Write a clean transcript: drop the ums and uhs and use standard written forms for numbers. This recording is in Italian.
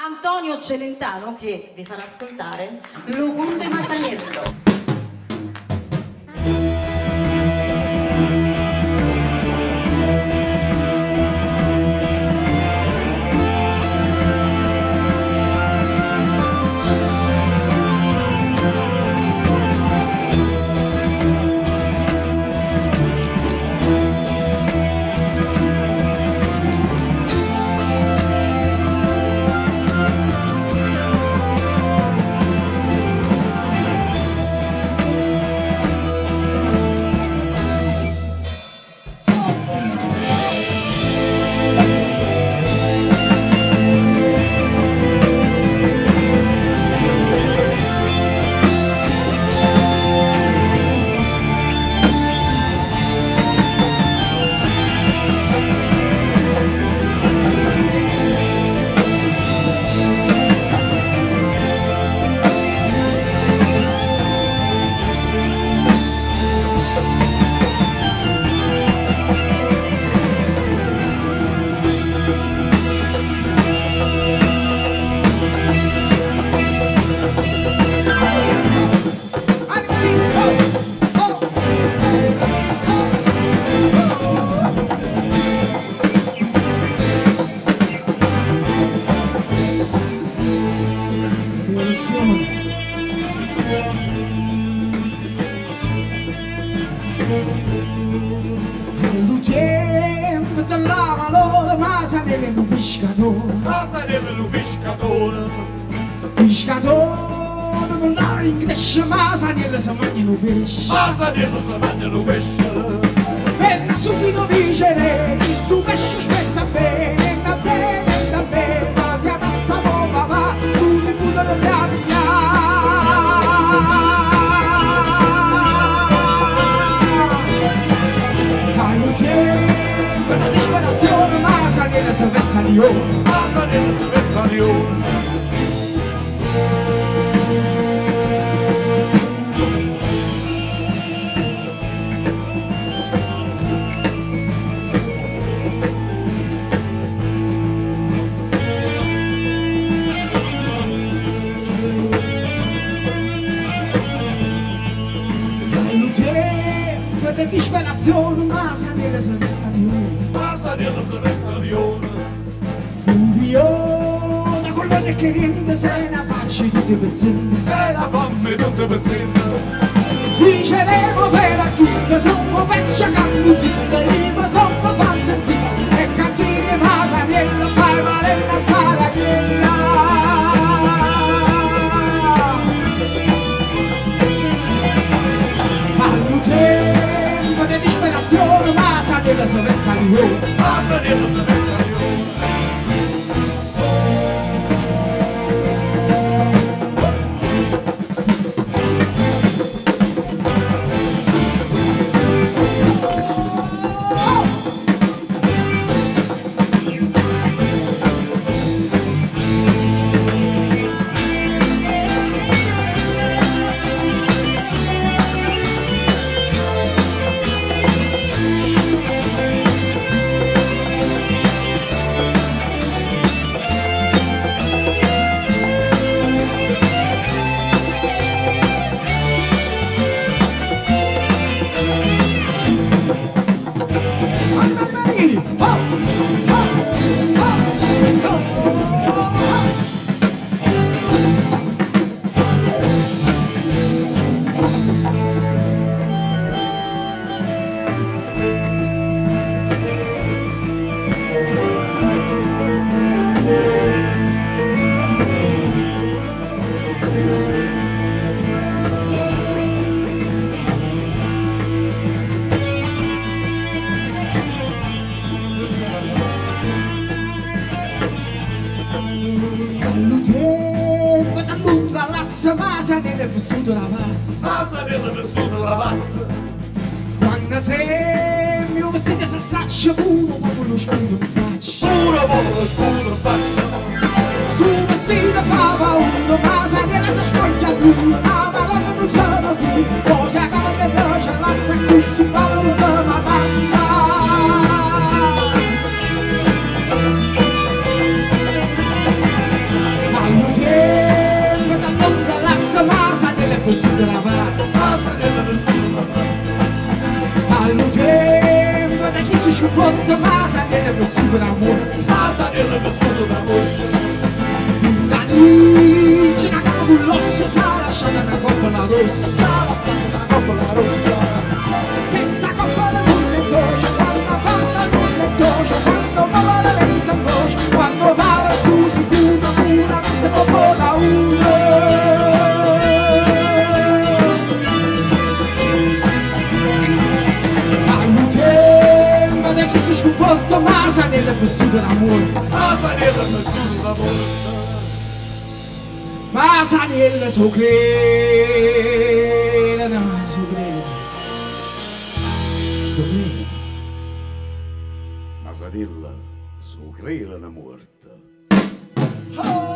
Antonio Celentano che vi farà ascoltare Lugunde Masaniello. All'utente dell'amalo da Masanello un pescatore. Masanello un pescatore. Pescatore non ha ingresce Masanello si mangiano pesce. Masanello si mangiano pesce. E da subito vicere che stu pesce aspetta bene, da bene, ma si attassa papà sulle punte della via. Per la disperazione Masanello si vesta di oro. Masanello si vesta di oro. All'utente per disperazione Masanello si vesta di oro. Masanello si vesta di oro. Urione con l'orecchio che rinde se ne facci tutti i pezzenti. E la fame tutti i pezzenti. Ricevevo per acquista, sono vecchia camputista, io sono fantasista. E canzini Masanello fai male una sala piena. All'utente di disperazione Masanello si vesta di oro. Masanello si vesta di oro. Masanello è vissuto la pazza. Masanello è vissuto la pazza. Quando te mi ho vestito se saccia puro ma con lo scudo in faccia. Puro con lo scudo in faccia. Sto vestito fa paura, Masanello si spoglia lui. La madonna non sono qui, cose che non mi piace, lascia qui su paolo di ma basta. rossa, la coppola rossa. Questa coppola non è dolce, quando fa non è dolce, quando muore resta in voce, quando va su di più una questa coppola uno. Aiutem, da chi si sconforta, ma sa nella postura la morte. Ma sa nella so crede, no, so crede. So crede. Masanella, su crela una morta. Oh!